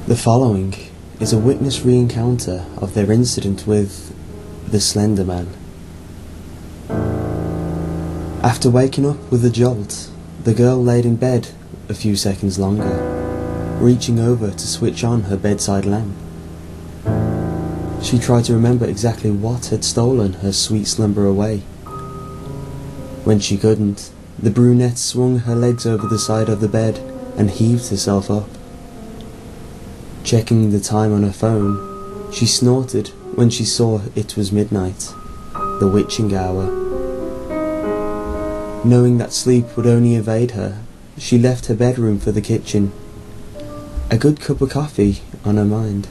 The following is a witness re-encounter of their incident with the Slenderman. After waking up with a jolt, the girl laid in bed a few seconds longer, reaching over to switch on her bedside lamp. She tried to remember exactly what had stolen her sweet slumber away. When she couldn't, the brunette swung her legs over the side of the bed and heaved herself up. Checking the time on her phone, she snorted when she saw it was midnight, the witching hour. Knowing that sleep would only evade her, she left her bedroom for the kitchen, a good cup of coffee on her mind.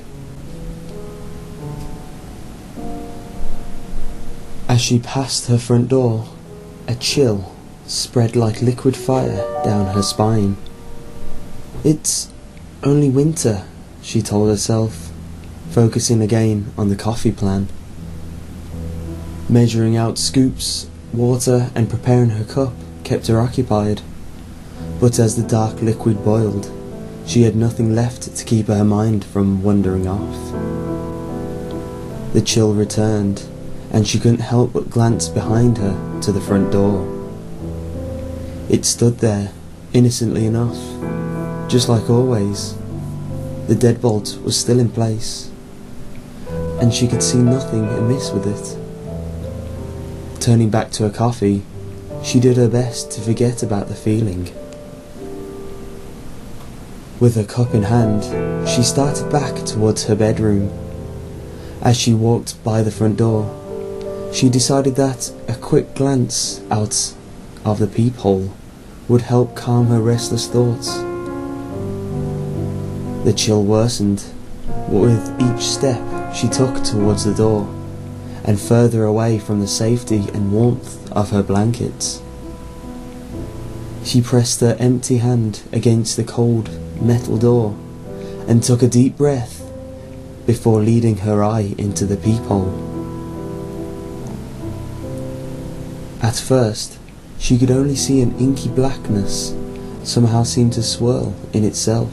As she passed her front door, a chill spread like liquid fire down her spine. "It's only winter," she told herself, focusing again on the coffee plan. Measuring out scoops, water and preparing her cup kept her occupied, but as the dark liquid boiled, she had nothing left to keep her mind from wandering off. The chill returned, and she couldn't help but glance behind her to the front door. It stood there, innocently enough, just like always. The deadbolt was still in place, and she could see nothing amiss with it. Turning back to her coffee, she did her best to forget about the feeling. With her cup in hand, she started back towards her bedroom. As she walked by the front door, she decided that a quick glance out of the peephole would help calm her restless thoughts. The chill worsened with each step she took towards the door, and further away from the safety and warmth of her blankets. She pressed her empty hand against the cold metal door and took a deep breath before leading her eye into the peephole. At first, she could only see an inky blackness somehow seemed to swirl in itself.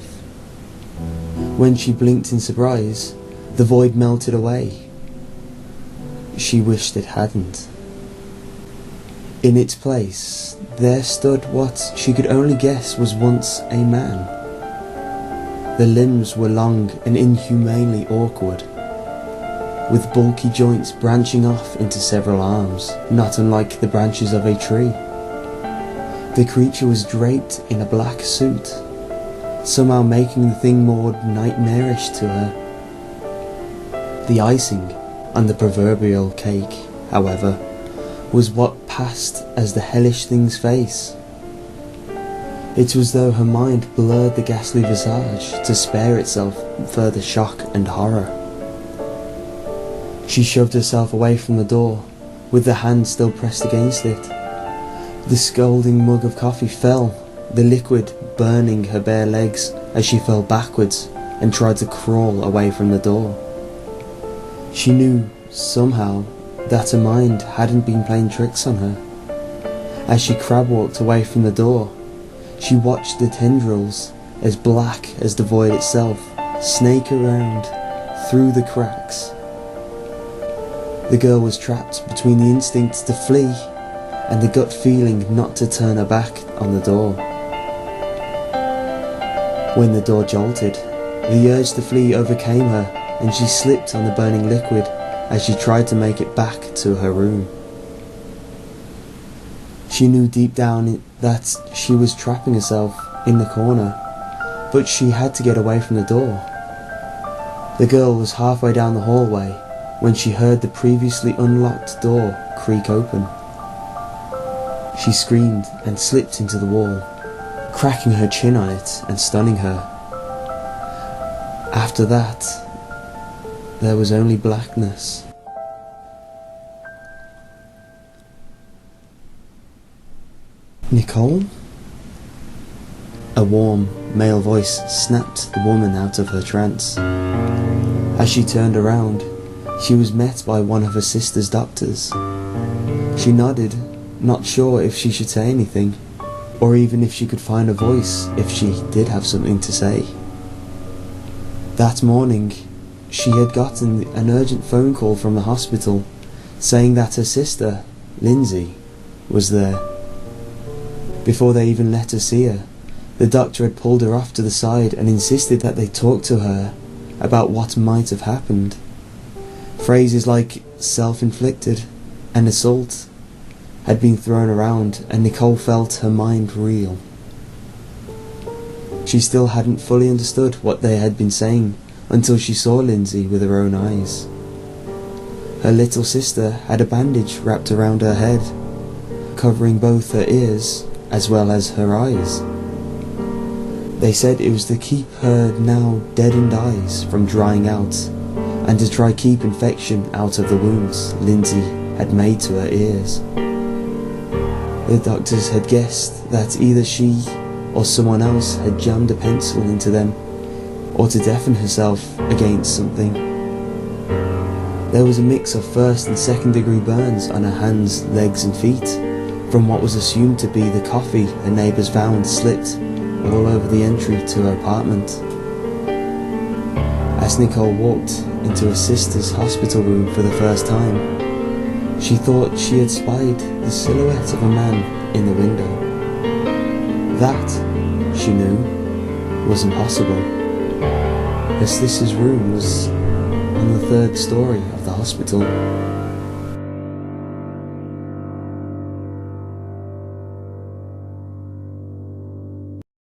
When she blinked in surprise, the void melted away. She wished it hadn't. In its place, there stood what she could only guess was once a man. The limbs were long and inhumanely awkward, with bulky joints branching off into several arms, not unlike the branches of a tree. The creature was draped in a black suit, somehow making the thing more nightmarish to her. The icing on the proverbial cake, however, was what passed as the hellish thing's face. It was as though her mind blurred the ghastly visage to spare itself further shock and horror. She shoved herself away from the door, with the hand still pressed against it. The scalding mug of coffee fell, the liquid burning her bare legs as she fell backwards and tried to crawl away from the door. She knew, somehow, that her mind hadn't been playing tricks on her. As she crab-walked away from the door, she watched the tendrils, as black as the void itself, snake around through the cracks. The girl was trapped between the instinct to flee and the gut feeling not to turn her back on the door. When the door jolted, the urge to flee overcame her, and she slipped on the burning liquid as she tried to make it back to her room. She knew deep down that she was trapping herself in the corner, but she had to get away from the door. The girl was halfway down the hallway when she heard the previously unlocked door creak open. She screamed and slipped into the wall, cracking her chin on it and stunning her. After that, there was only blackness. "Nicole?" A warm, male voice snapped the woman out of her trance. As she turned around, she was met by one of her sister's doctors. She nodded, not sure if she should say anything, or even if she could find a voice if she did have something to say. That morning, she had gotten an urgent phone call from the hospital saying that her sister, Lindsay, was there. Before they even let her see her, the doctor had pulled her off to the side and insisted that they talk to her about what might have happened. Phrases like self-inflicted and assault had been thrown around, and Nicole felt her mind reel. She still hadn't fully understood what they had been saying until she saw Lindsay with her own eyes. Her little sister had a bandage wrapped around her head, covering both her ears as well as her eyes. They said it was to keep her now deadened eyes from drying out, and to try keep infection out of the wounds Lindsay had made to her ears. The doctors had guessed that either she or someone else had jammed a pencil into them, or to deafen herself against something. There was a mix of first and second degree burns on her hands, legs and feet, from what was assumed to be the coffee her neighbours found slipped all over the entry to her apartment. As Nicole walked into her sister's hospital room for the first time, she thought she had spied the silhouette of a man in the window. That, she knew, was impossible. Her sister's room was on the third story of the hospital.